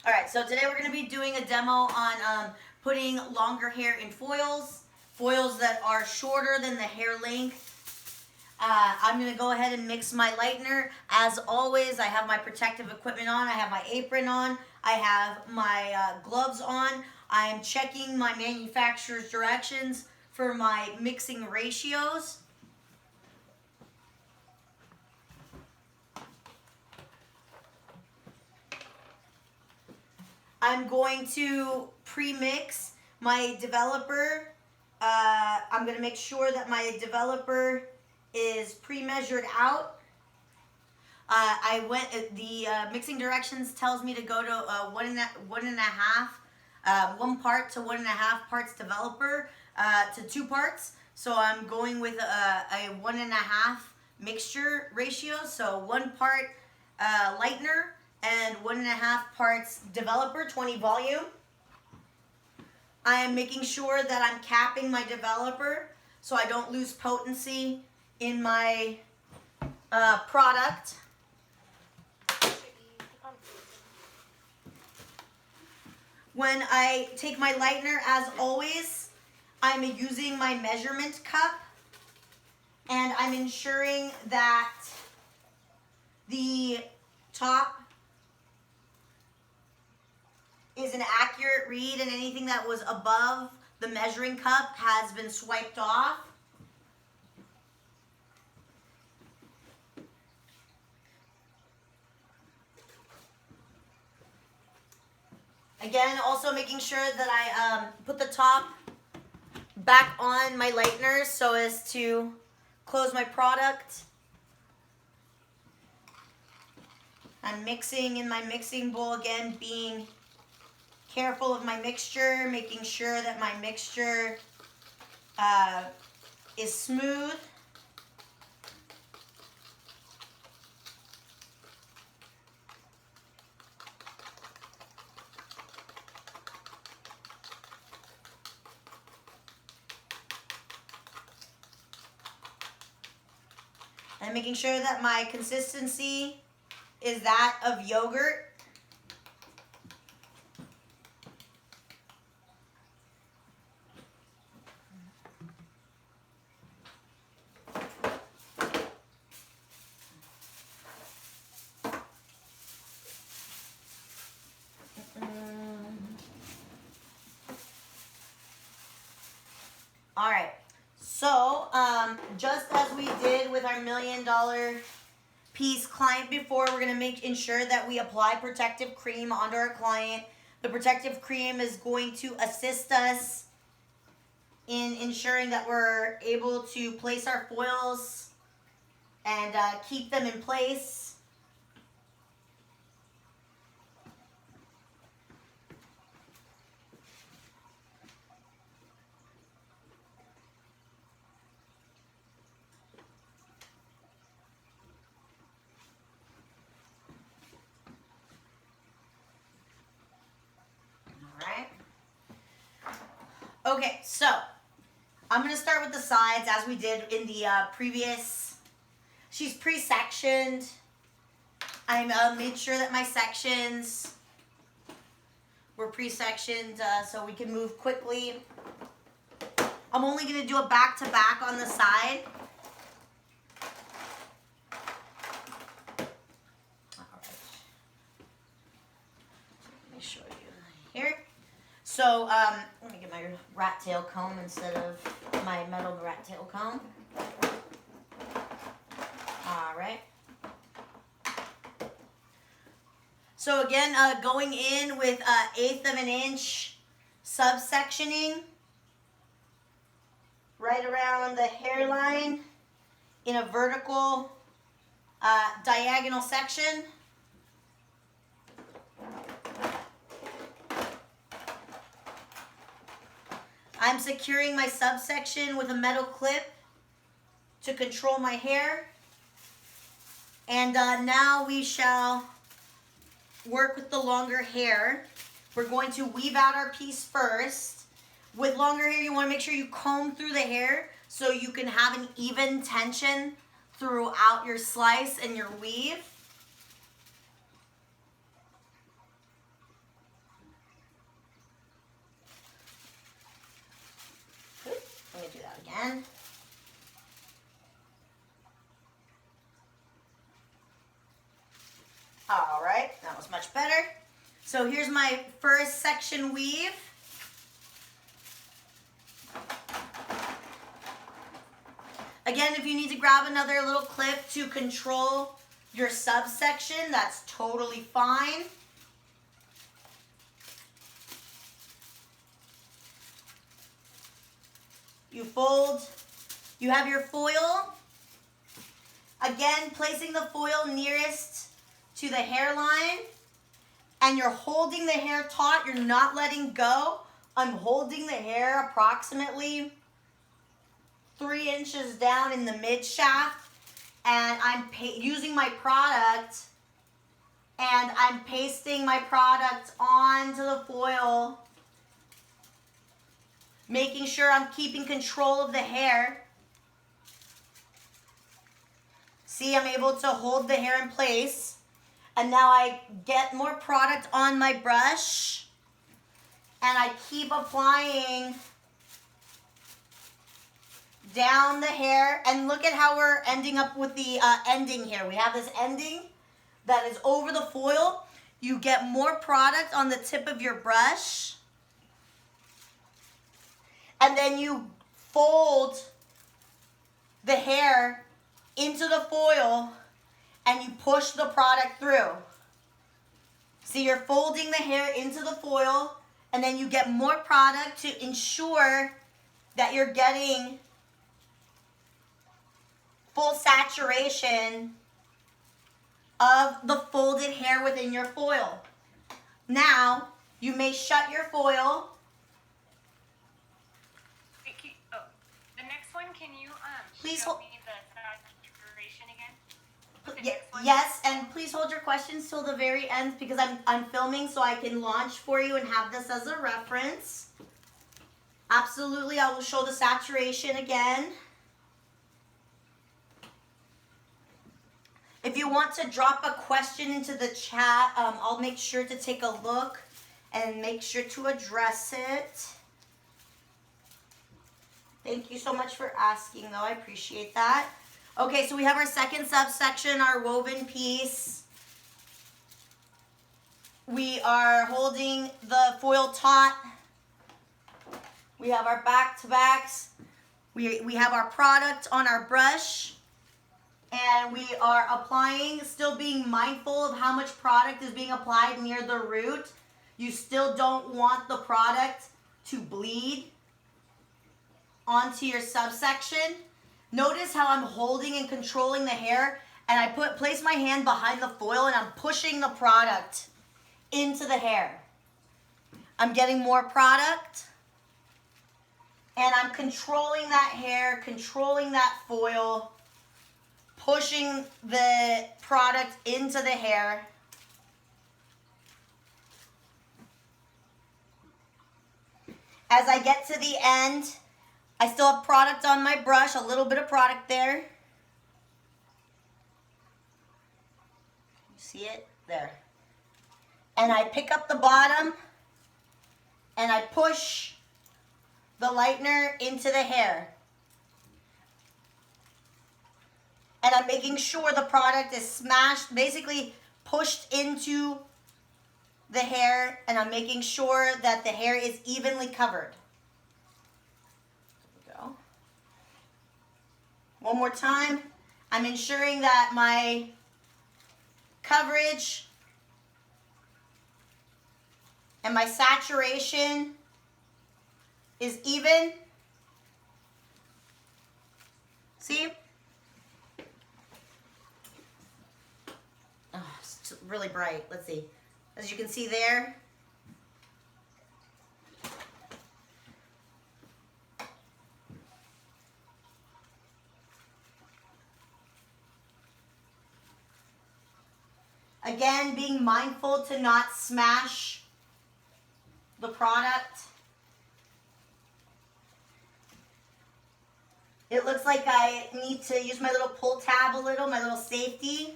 All right, so today we're going to be doing a demo on putting longer hair in foils, foils that are shorter than the hair length. I'm going to go ahead and mix my lightener. As always, I have my protective equipment on. I have my apron on. I have my gloves on. I'm checking my manufacturer's directions for my mixing ratios. I'm going to pre-mix my developer. I'm going to make sure that my developer is pre-measured out. The mixing directions tells me to go to one part to 1.5 parts developer to 2 parts. So I'm going with a 1.5 mixture ratio. So 1 part lightener and 1.5 parts developer, 20 volume. I am making sure that I'm capping my developer so I don't lose potency in my product. When I take my lightener, as always, I'm using my measurement cup and I'm ensuring that the top is an accurate read and anything that was above the measuring cup has been swiped off. Again, also making sure that I put the top back on my lightener so as to close my product. I'm mixing in my mixing bowl again, being careful of my mixture, making sure that my mixture is smooth. And making sure that my consistency is that of yogurt. All right, so just as we did with our $1 million piece client before, we're gonna ensure that we apply protective cream onto our client. The protective cream is going to assist us in ensuring that we're able to place our foils and keep them in place. Okay, so I'm going to start with the sides as we did in the previous. She's pre-sectioned. I made sure that my sections were pre-sectioned so we can move quickly. I'm only going to do a back-to-back on the side. All right. Let me show you here. So, let me get my rat tail comb instead of my metal rat tail comb. All right. So again, going in with 1/8 of an inch subsectioning right around the hairline in a vertical diagonal section. I'm securing my subsection with a metal clip to control my hair. And now we shall work with the longer hair. We're going to weave out our piece first. With longer hair, you want to make sure you comb through the hair so you can have an even tension throughout your slice and your weave. again. All right, that was much better. So here's my first section weave. Again, if you need to grab another little clip to control your subsection, that's totally fine. You fold, you have your foil. Again, placing the foil nearest to the hairline, and you're holding the hair taut, you're not letting go. I'm holding the hair approximately 3 inches down in the mid shaft, and I'm using my product, and I'm pasting my product onto the foil, making sure I'm keeping control of the hair. See, I'm able to hold the hair in place, and now I get more product on my brush, and I keep applying down the hair. And look at how we're ending up with the ending here. We have this ending that is over the foil. You get more product on the tip of your brush, and then you fold the hair into the foil and you push the product through. See, you're folding the hair into the foil, and then you get more product to ensure that you're getting full saturation of the folded hair within your foil. Now, you may shut your foil. The next one, can you Please show me the saturation again? Yes, and please hold your questions till the very end, because I'm filming so I can launch for you and have this as a reference. Absolutely, I will show the saturation again. If you want to drop a question into the chat, I'll make sure to take a look and make sure to address it. Thank you so much for asking, though. I appreciate that. Okay, so we have our second subsection, our woven piece. We are holding the foil taut. We have our back-to-backs. We have our product on our brush. And we are applying, still being mindful of how much product is being applied near the root. You still don't want the product to bleed onto your subsection. Notice how I'm holding and controlling the hair, and I place my hand behind the foil and I'm pushing the product into the hair. I'm getting more product, and I'm controlling that hair, controlling that foil, pushing the product into the hair. As I get to the end, I still have product on my brush, a little bit of product there. You see it? There. And I pick up the bottom and I push the lightener into the hair. And I'm making sure the product is smashed, basically pushed into the hair, and I'm making sure that the hair is evenly covered. One more time, I'm ensuring that my coverage and my saturation is even. See? Oh, it's really bright. Let's see. As you can see there, again, being mindful to not smash the product. It looks like I need to use my little pull tab a little, my little safety,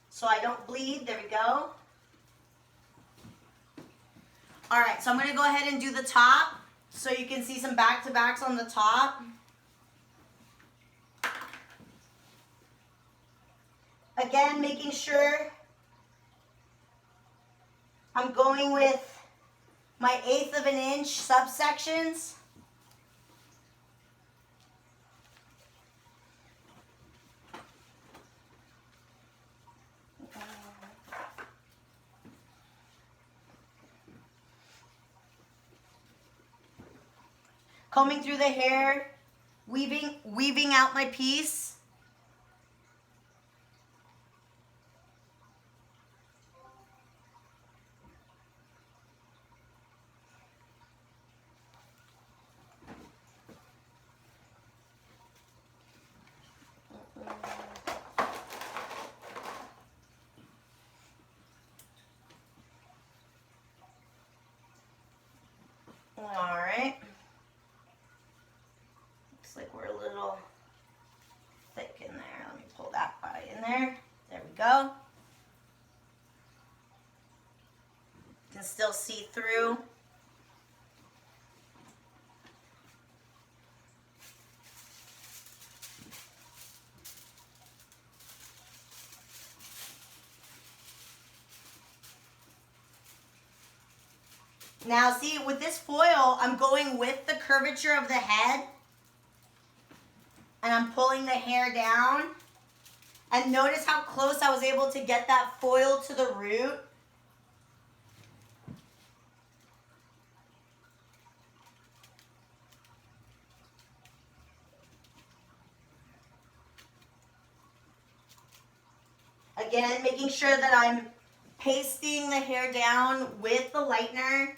so I don't bleed. There we go. All right, so I'm going to go ahead and do the top. so you can see some back-to-backs on the top. Again, making sure I'm going with my 1/8 of an inch subsections. Combing through the hair, weaving out my piece. All right. Looks like we're a little thick in there. Let me pull that right in there. There we go. You can still see through. Now see, with this foil, I'm going with the curvature of the head. And I'm pulling the hair down. And notice how close I was able to get that foil to the root. Again, making sure that I'm pasting the hair down with the lightener.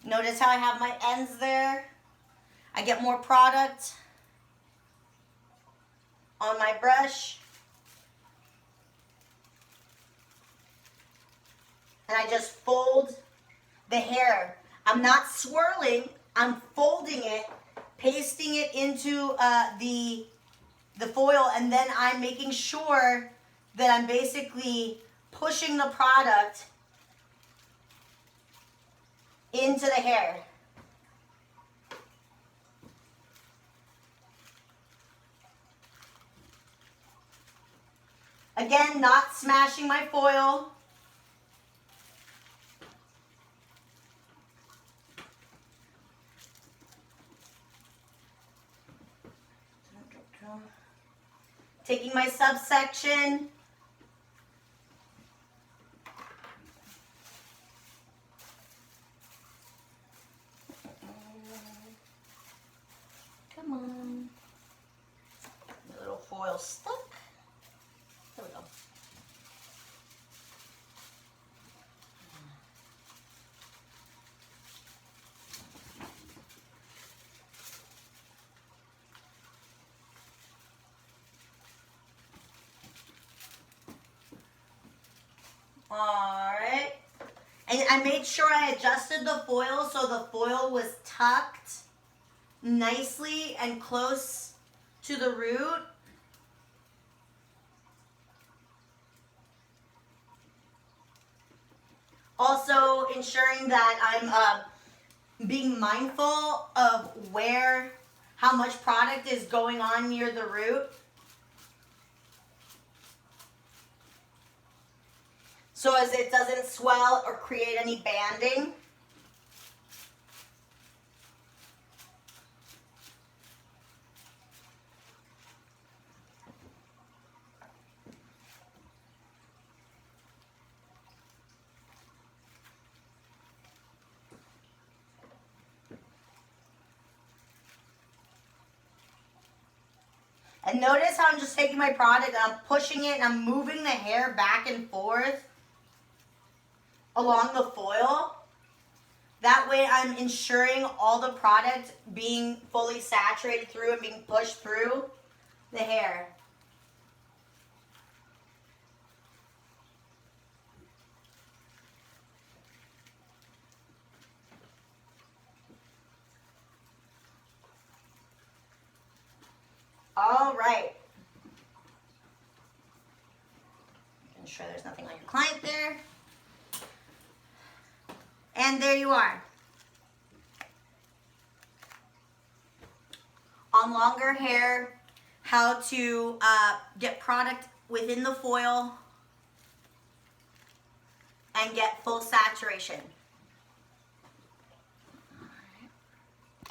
Notice how I have my ends there. I get more product on my brush. And I just fold the hair. I'm not swirling, I'm folding it, pasting it into the foil, and then I'm making sure that I'm basically pushing the product into the hair. Again, not smashing my foil. Taking my subsection. Come on. The little foil stuck. There we go. Alright. And I made sure I adjusted the foil so the foil was tucked nicely and close to the root. Also ensuring that I'm being mindful of how much product is going on near the root. So as it doesn't swell or create any banding. And notice how I'm just taking my product and I'm pushing it and I'm moving the hair back and forth along the foil. That way I'm ensuring all the product being fully saturated through and being pushed through the hair. right. Ensure there's nothing on your client there. And there you are. On longer hair, how to get product within the foil and get full saturation.